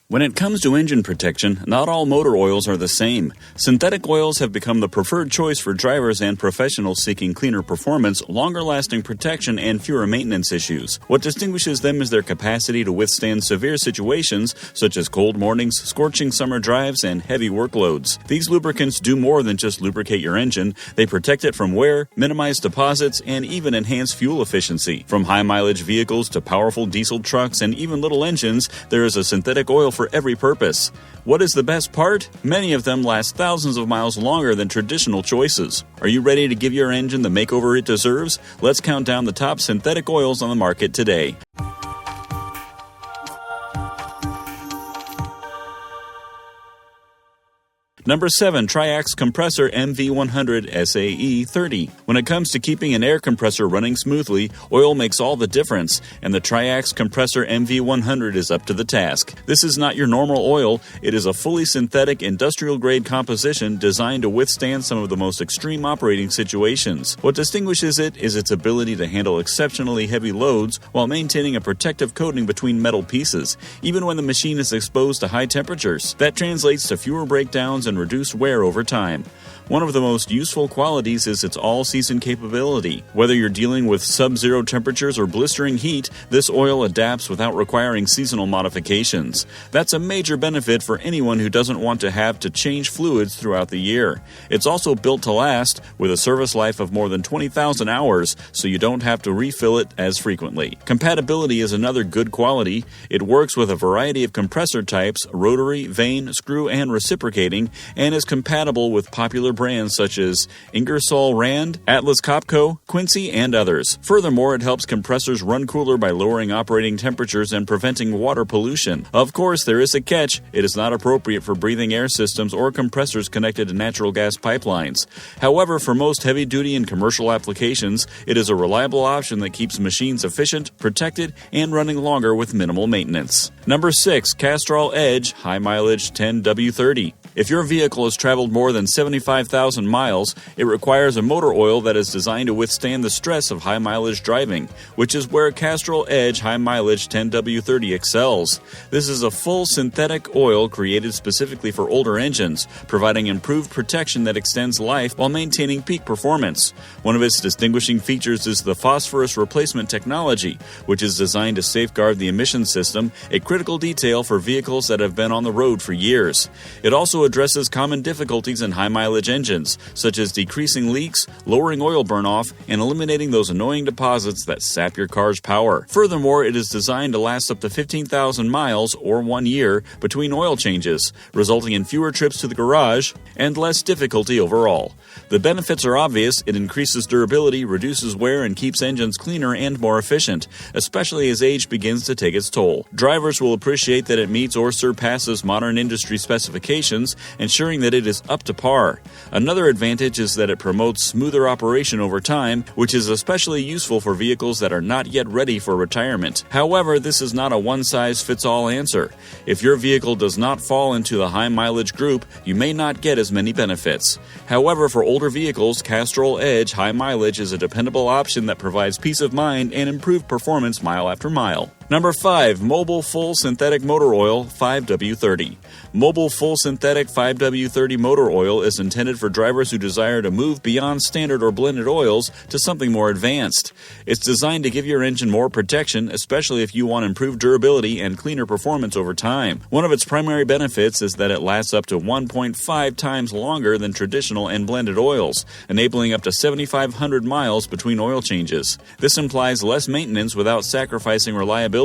When it comes to engine protection, not all motor oils are the same. Synthetic oils have become the preferred choice for drivers and professionals seeking cleaner performance, longer-lasting protection, and fewer maintenance issues. What distinguishes them is their capacity to withstand severe situations, such as cold mornings, scorching summer drives, and heavy workloads. These lubricants do more than just lubricate your engine. They protect it from wear, minimize deposits, and even enhance fuel efficiency. From high-mileage vehicles to powerful diesel trucks and even little engines, there is a synthetic oil for every purpose. What is the best part? Many of them last thousands of miles longer than traditional choices. Are you ready to give your engine the makeover it deserves? Let's count down the top synthetic oils on the market today. Number 7. TRIAX Kompressor MV 100 SAE 30. When it comes to keeping an air compressor running smoothly, oil makes all the difference, and the TRIAX Kompressor MV 100 is up to the task. This is not your normal oil. It is a fully synthetic, industrial-grade composition designed to withstand some of the most extreme operating situations. What distinguishes it is its ability to handle exceptionally heavy loads while maintaining a protective coating between metal pieces, even when the machine is exposed to high temperatures. That translates to fewer breakdowns and reduced wear over time. One of the most useful qualities is its all-season capability. Whether you're dealing with sub-zero temperatures or blistering heat, this oil adapts without requiring seasonal modifications. That's a major benefit for anyone who doesn't want to have to change fluids throughout the year. It's also built to last, with a service life of more than 20,000 hours, so you don't have to refill it as frequently. Compatibility is another good quality. It works with a variety of compressor types, rotary, vane, screw, and reciprocating, and is compatible with popular brands such as Ingersoll Rand, Atlas Copco, Quincy, and others. Furthermore, it helps compressors run cooler by lowering operating temperatures and preventing water pollution. Of course, there is a catch. It is not appropriate for breathing air systems or compressors connected to natural gas pipelines. However, for most heavy-duty and commercial applications, it is a reliable option that keeps machines efficient, protected, and running longer with minimal maintenance. Number 6. Castrol Edge High Mileage 10W30. If your vehicle has traveled more than 75,000 miles, it requires a motor oil that is designed to withstand the stress of high-mileage driving, which is where Castrol Edge High Mileage 10W30 excels. This is a full synthetic oil created specifically for older engines, providing improved protection that extends life while maintaining peak performance. One of its distinguishing features is the phosphorus replacement technology, which is designed to safeguard the emission system, a critical detail for vehicles that have been on the road for years. It also addresses common difficulties in high-mileage engines, such as decreasing leaks, lowering oil burn-off, and eliminating those annoying deposits that sap your car's power. Furthermore, it is designed to last up to 15,000 miles, or 1 year, between oil changes, resulting in fewer trips to the garage and less difficulty overall. The benefits are obvious. It increases durability, reduces wear, and keeps engines cleaner and more efficient, especially as age begins to take its toll. Drivers will appreciate that it meets or surpasses modern industry specifications, ensuring that it is up to par. Another advantage is that it promotes smoother operation over time, which is especially useful for vehicles that are not yet ready for retirement. However, this is not a one-size-fits-all answer. If your vehicle does not fall into the high-mileage group, you may not get as many benefits. However, for older vehicles, Castrol Edge High Mileage is a dependable option that provides peace of mind and improved performance mile after mile. Number 5. Mobil Full Synthetic Motor Oil 5W30. Mobil Full Synthetic 5W30 Motor Oil is intended for drivers who desire to move beyond standard or blended oils to something more advanced. It's designed to give your engine more protection, especially if you want improved durability and cleaner performance over time. One of its primary benefits is that it lasts up to 1.5 times longer than traditional and blended oils, enabling up to 7,500 miles between oil changes. This implies less maintenance without sacrificing reliability.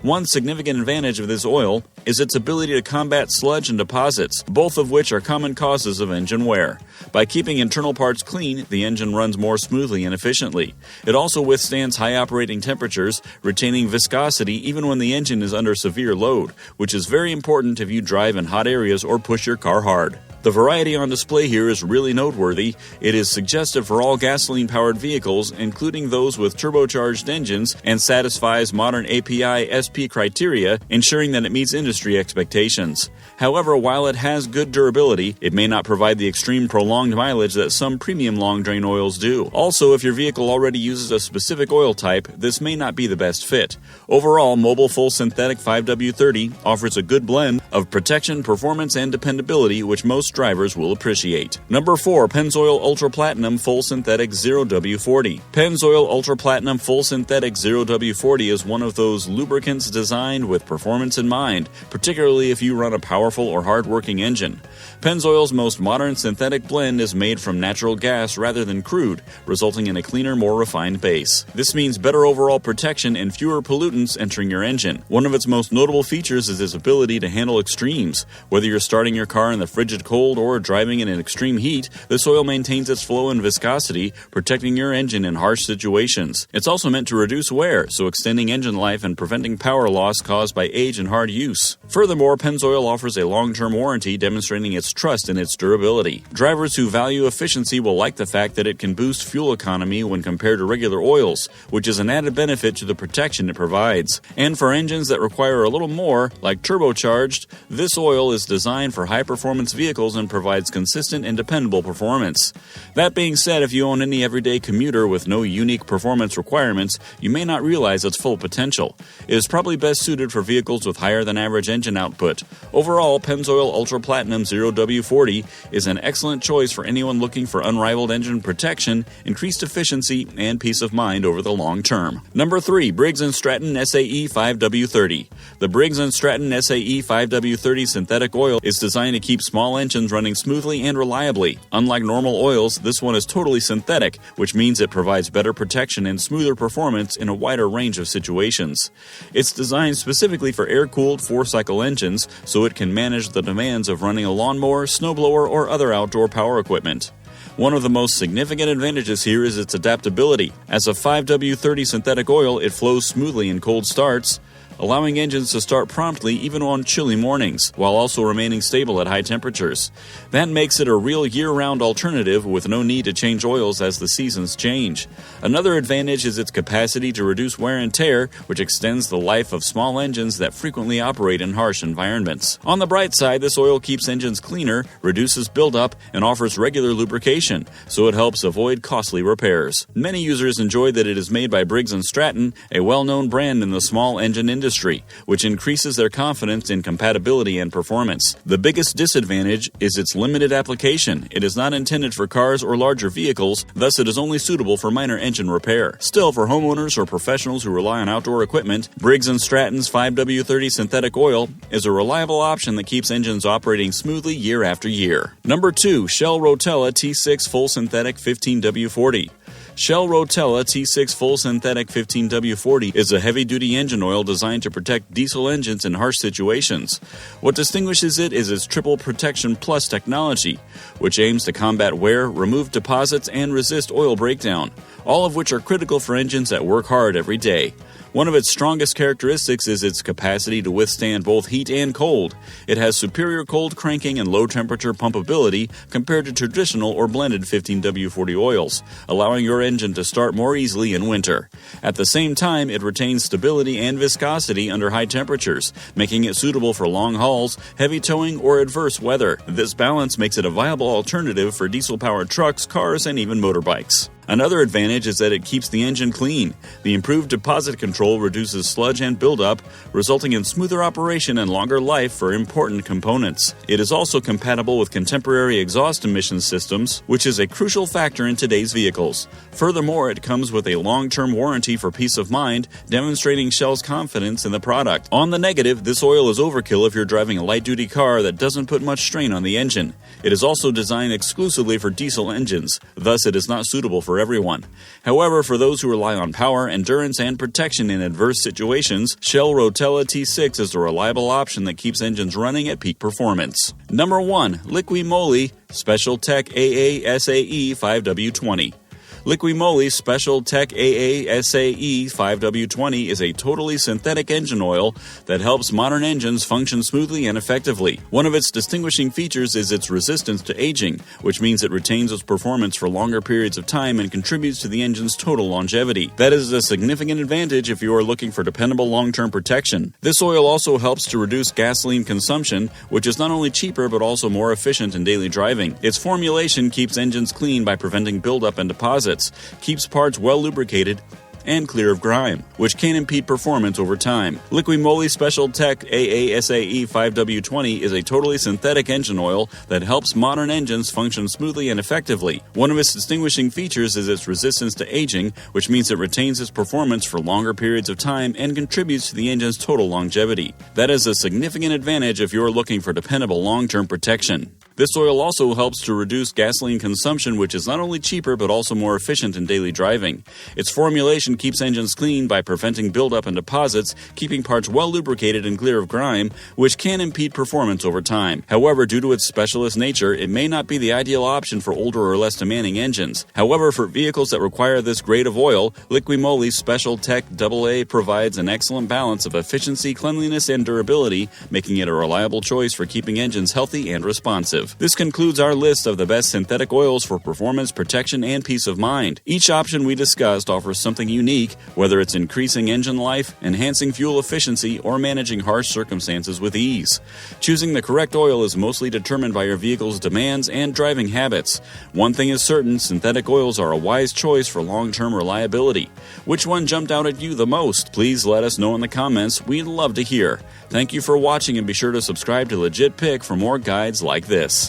One significant advantage of this oil is its ability to combat sludge and deposits, both of which are common causes of engine wear. By keeping internal parts clean, the engine runs more smoothly and efficiently. It also withstands high operating temperatures, retaining viscosity even when the engine is under severe load, which is very important if you drive in hot areas or push your car hard. The variety on display here is really noteworthy. It is suggestive for all gasoline-powered vehicles, including those with turbocharged engines, and satisfies modern API SP criteria, ensuring that it meets industry expectations. However, while it has good durability, it may not provide the extreme prolonged mileage that some premium long-drain oils do. Also, if your vehicle already uses a specific oil type, this may not be the best fit. Overall, Mobil Full Synthetic 5W30 offers a good blend of protection, performance, and dependability, which most drivers will appreciate. Number 4. Pennzoil Ultra Platinum Full Synthetic 0W40. Pennzoil Ultra Platinum Full Synthetic 0W40 is one of those lubricants designed with performance in mind, particularly if you run a powerful or hard-working engine. Pennzoil's most modern synthetic blend is made from natural gas rather than crude, resulting in a cleaner, more refined base. This means better overall protection and fewer pollutants entering your engine. One of its most notable features is its ability to handle extremes. Whether you're starting your car in the frigid cold or driving in an extreme heat, this oil maintains its flow and viscosity, protecting your engine in harsh situations. It's also meant to reduce wear, so extending engine life and preventing power loss caused by age and hard use. Furthermore, Pennzoil offers a long-term warranty demonstrating its trust in its durability. Drivers who value efficiency will like the fact that it can boost fuel economy when compared to regular oils, which is an added benefit to the protection it provides. And for engines that require a little more, like turbocharged, this oil is designed for high-performance vehicles and provides consistent and dependable performance. That being said, if you own any everyday commuter with no unique performance requirements, you may not realize its full potential. It is probably best suited for vehicles with higher than average engine output. Overall, Pennzoil Ultra Platinum 0W40 is an excellent choice for anyone looking for unrivaled engine protection, increased efficiency, and peace of mind over the long term. Number 3. Briggs Stratton SAE 5W30. The Briggs Stratton SAE 5W30 synthetic oil is designed to keep small engines running smoothly and reliably. Unlike normal oils, this one is totally synthetic, which means it provides better protection and smoother performance in a wider range of situations. It's designed specifically for air-cooled 4-cycle engines, so it can manage the demands of running a lawnmower, snowblower, or other outdoor power equipment. One of the most significant advantages here is its adaptability. As a 5W30 synthetic oil, it flows smoothly in cold starts, allowing engines to start promptly even on chilly mornings, while also remaining stable at high temperatures. That makes it a real year-round alternative with no need to change oils as the seasons change. Another advantage is its capacity to reduce wear and tear, which extends the life of small engines that frequently operate in harsh environments. On the bright side, this oil keeps engines cleaner, reduces buildup, and offers regular lubrication, so it helps avoid costly repairs. Many users enjoy that it is made by Briggs & Stratton, a well-known brand in the small engine industry, which increases their confidence in compatibility and performance. The biggest disadvantage is its limited application. It is not intended for cars or larger vehicles, thus it is only suitable for minor engine repair. Still, for homeowners or professionals who rely on outdoor equipment, Briggs & Stratton's 5W30 synthetic oil is a reliable option that keeps engines operating smoothly year after year. Number 2. Shell Rotella T6 Full Synthetic 15W40. Shell Rotella T6 Full Synthetic 15W40 is a heavy-duty engine oil designed to protect diesel engines in harsh situations. What distinguishes it is its Triple Protection Plus technology, which aims to combat wear, remove deposits, and resist oil breakdown, all of which are critical for engines that work hard every day. One of its strongest characteristics is its capacity to withstand both heat and cold. It has superior cold cranking and low-temperature pumpability compared to traditional or blended 15W40 oils, allowing your engine to start more easily in winter. At the same time, it retains stability and viscosity under high temperatures, making it suitable for long hauls, heavy towing, or adverse weather. This balance makes it a viable alternative for diesel-powered trucks, cars, and even motorbikes. Another advantage is that it keeps the engine clean. The improved deposit control reduces sludge and buildup, resulting in smoother operation and longer life for important components. It is also compatible with contemporary exhaust emission systems, which is a crucial factor in today's vehicles. Furthermore, it comes with a long-term warranty for peace of mind, demonstrating Shell's confidence in the product. On the negative, this oil is overkill if you're driving a light-duty car that doesn't put much strain on the engine. It is also designed exclusively for diesel engines, thus it is not suitable for everyone. However, for those who rely on power, endurance, and protection in adverse situations, Shell Rotella T6 is a reliable option that keeps engines running at peak performance. Number 1. MOLY Special Tec AA SAE 5W20. MOLY Special Tec AA SAE 5W20 is a totally synthetic engine oil that helps modern engines function smoothly and effectively. One of its distinguishing features is its resistance to aging, which means it retains its performance for longer periods of time and contributes to the engine's total longevity. That is a significant advantage if you are looking for dependable long-term protection. This oil also helps to reduce gasoline consumption, which is not only cheaper but also more efficient in daily driving. Its formulation keeps engines clean by preventing buildup and deposits, keeps parts well lubricated, and clear of grime, which can impede performance over time. MOLY Special Tec AA SAE 5W20 is a totally synthetic engine oil that helps modern engines function smoothly and effectively. One of its distinguishing features is its resistance to aging, which means it retains its performance for longer periods of time and contributes to the engine's total longevity. That is a significant advantage if you're looking for dependable long-term protection. This oil also helps to reduce gasoline consumption, which is not only cheaper but also more efficient in daily driving. Its formulation keeps engines clean by preventing buildup and deposits, keeping parts well lubricated and clear of grime, which can impede performance over time. However, due to its specialist nature, it may not be the ideal option for older or less demanding engines. However, for vehicles that require this grade of oil, MOLY Special Tec AA provides an excellent balance of efficiency, cleanliness, and durability, making it a reliable choice for keeping engines healthy and responsive. This concludes our list of the best synthetic oils for performance, protection, and peace of mind. Each option we discussed offers something unique, whether it's increasing engine life, enhancing fuel efficiency, or managing harsh circumstances with ease. Choosing the correct oil is mostly determined by your vehicle's demands and driving habits. One thing is certain, synthetic oils are a wise choice for long-term reliability. Which one jumped out at you the most? Please let us know in the comments. We'd love to hear. Thank you for watching, and be sure to subscribe to Legit Pick for more guides like this.